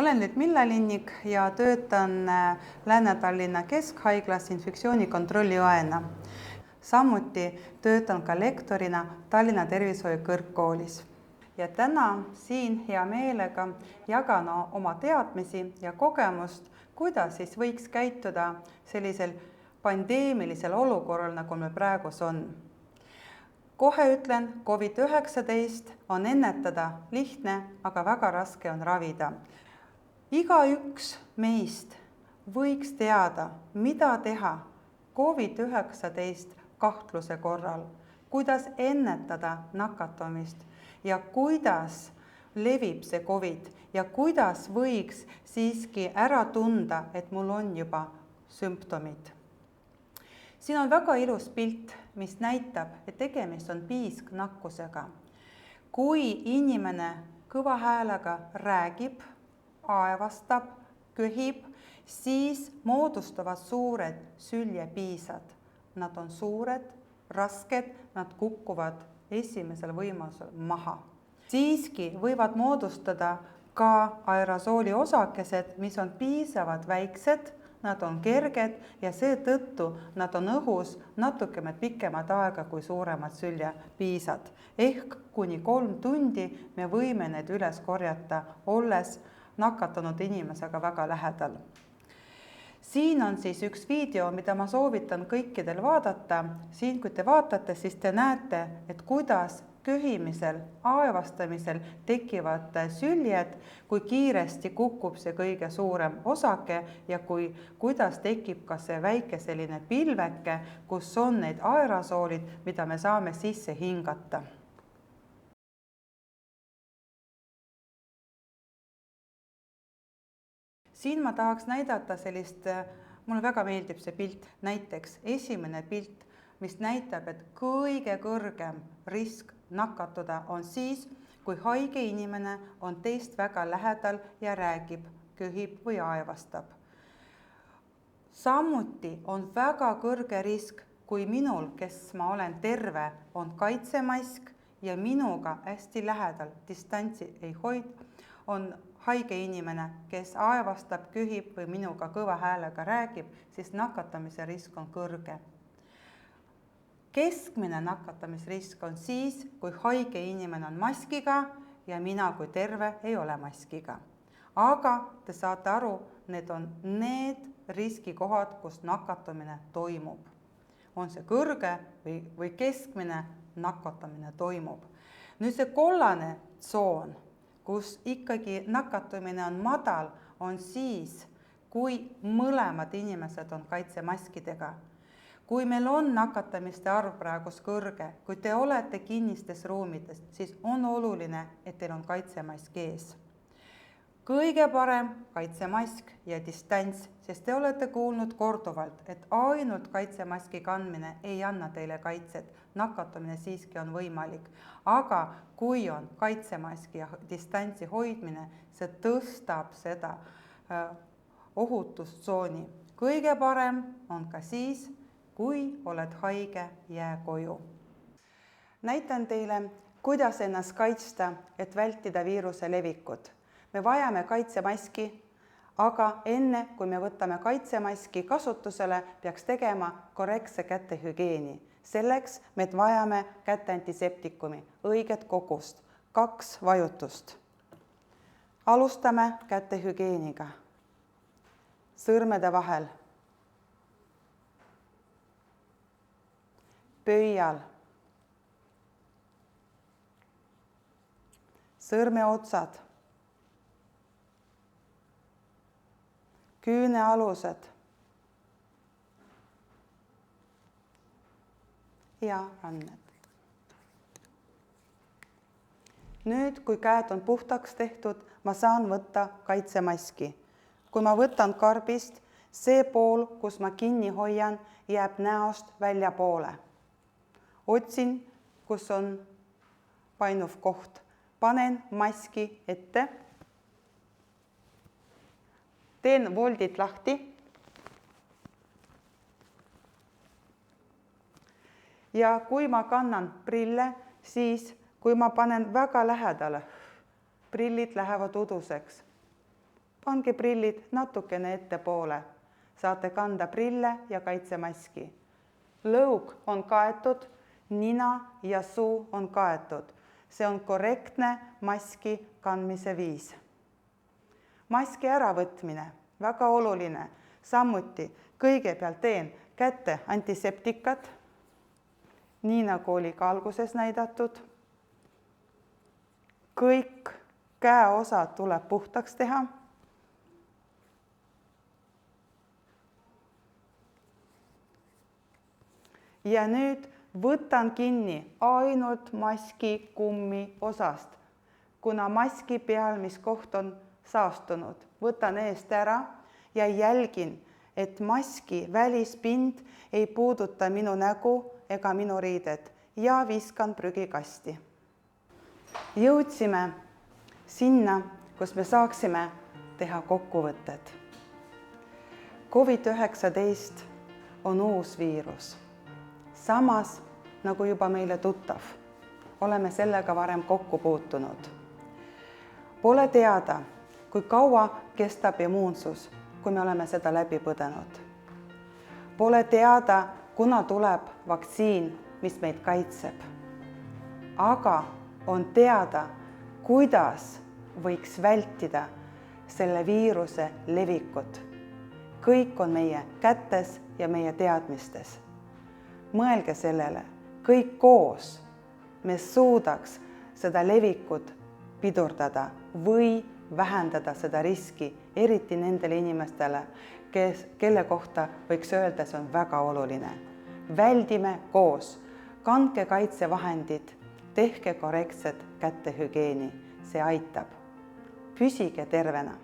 Olen nüüd Milla Linnik ja töötan Lääne-Tallinna Keskhaiglas infektsioonikontrolli õena. Samuti töötan ka lektorina Tallinna Tervishoiu Kõrgkoolis. Ja täna siin hea meelega jagan oma teadmisi ja kogemust, kuidas siis võiks käituda sellisel pandeemilisel olukorral, nagu meil praegu on. Kohe ütlen, COVID-19 on ennetada lihtne, aga väga raske on ravida. Igaüks meist võiks teada, mida teha COVID-19 kahtluse korral, kuidas ennetada nakatumist ja kuidas levib see COVID ja kuidas võiks siiski ära tunda, et mul on juba sümptomid. Siin on väga ilus pilt, mis näitab, et tegemist on piisknakkusega. Kui inimene kõva häälega räägib, aevastab, köhib, siis moodustavad suured süljepiisad. Nad on suured, rasked, nad kukkuvad esimesel võimalusel maha. Siiski võivad moodustada ka aerosooli osakesed, mis on piisavalt väiksed, nad on kerged ja seetõttu nad on õhus natukene pikemat aega kui suuremad süljepiisad. Ehk kuni 3 tundi me võime need üles korjata, olles nakatunud inimesega väga lähedal. Siin on siis üks video, mida ma soovitan kõikidel vaadata. Siin, kui te vaatate, siis te näete, et kuidas köhimisel, aevastamisel tekivad süljed, kui kiiresti kukub see kõige suurem osake ja kuidas tekib ka see väike selline pilveke, kus on need aerosoolid, mida me saame sisse hingata. Siin ma tahaks näidata sellist, mulle väga meeldib see pilt, näiteks esimene pilt, mis näitab, et kõige kõrgem risk nakatuda on siis, kui haige inimene on teist väga lähedal ja räägib, köhib või aevastab. Samuti on väga kõrge risk, kui minul, kes ma olen terve, on kaitsemask ja minuga hästi lähedal distantsi ei hoid, on haige inimene, kes aevastab, köhib või minuga kõva häälega räägib, siis nakatamise risk on kõrge. Keskmine nakatamisrisk on siis, kui haige inimene on maskiga ja mina kui terve ei ole maskiga. Aga te saate aru, need on need riskikohad, kus nakatumine toimub. On see kõrge või keskmine nakatumine toimub. Nüüd see kollane tsoon, kus ikkagi nakatumine on madal, on siis, kui mõlemad inimesed on kaitsemaskidega. Kui meil on nakatamiste arv praegu kõrge, kui te olete kinnistes ruumides, siis on oluline, et teil on kaitsemask ees. Kõige parem kaitsemask ja distants, sest te olete kuulnud korduvalt, et ainult kaitsemaski kandmine ei anna teile kaitset. Nakatumine siiski on võimalik. Aga kui on kaitsemaski ja distantsi hoidmine, see tõstab seda ohutustsooni. Kõige parem on ka siis, kui oled haige, jää koju. Näitan teile, kuidas ennast kaitsta, et vältida viiruse levikut. Me vajame kaitsemaski, aga enne, kui me võtame kaitsemaski kasutusele, peaks tegema korrektse kätehügieeni. Selleks me vajame käte antiseptikumi, õiget kogust, 2 vajutust. Alustame kätehügieeniga. Sõrmede vahel. Pöial, sõrmeotsad, küünealused ja ranned. Nüüd, kui käed on puhtaks tehtud, ma saan võtta kaitsemaski. Kui ma võtan karbist, see pool, kus ma kinni hoian, jääb näost välja poole. Otsin, kus on painuv koht. Panen maski ette. Teen voldid lahti. Ja kui ma kannan prille, siis kui ma panen väga lähedale, prillid lähevad uduseks. pange prillid natukene ettepoole. Saate kanda prille ja kaitsemaski. Lõug on kaetud, nina ja suu on kaetud. See on korrektne maski kandmise viis. Maski äravõtmine, väga oluline. Samuti kõigepealt teen kätte antiseptikat, nii nagu oli ka alguses näidatud. Kõik käeosad tuleb puhtaks teha. Ja nüüd võtan kinni ainult maski kummi osast, kuna maski pealmiskoht on saastunud. Võtan eest ära ja jälgin, et maski välispind ei puuduta minu nägu ega minu riided ja viskan prügikasti. Jõudsime sinna, kus me saaksime teha kokkuvõtted. COVID-19 on uus viirus. Samas, nagu juba meile tuttav, oleme sellega varem kokku puutunud. Pole teada, kui kaua kestab immuunsus, kui me oleme seda läbi põdenud. Pole teada, kuna tuleb vaktsiin, mis meid kaitseb. Aga on teada, kuidas võiks vältida selle viiruse levikut. Kõik on meie kätes ja meie teadmistes. Mõelge sellele, kõik koos me suudaks seda levikut pidurdada või vähendada seda riski, eriti nendele inimestele, kelle kohta võiks öelda, see on väga oluline. Väldime koos, kandke kaitsevahendid, tehke korrektset kätehügieeni, see aitab. Püsige tervena.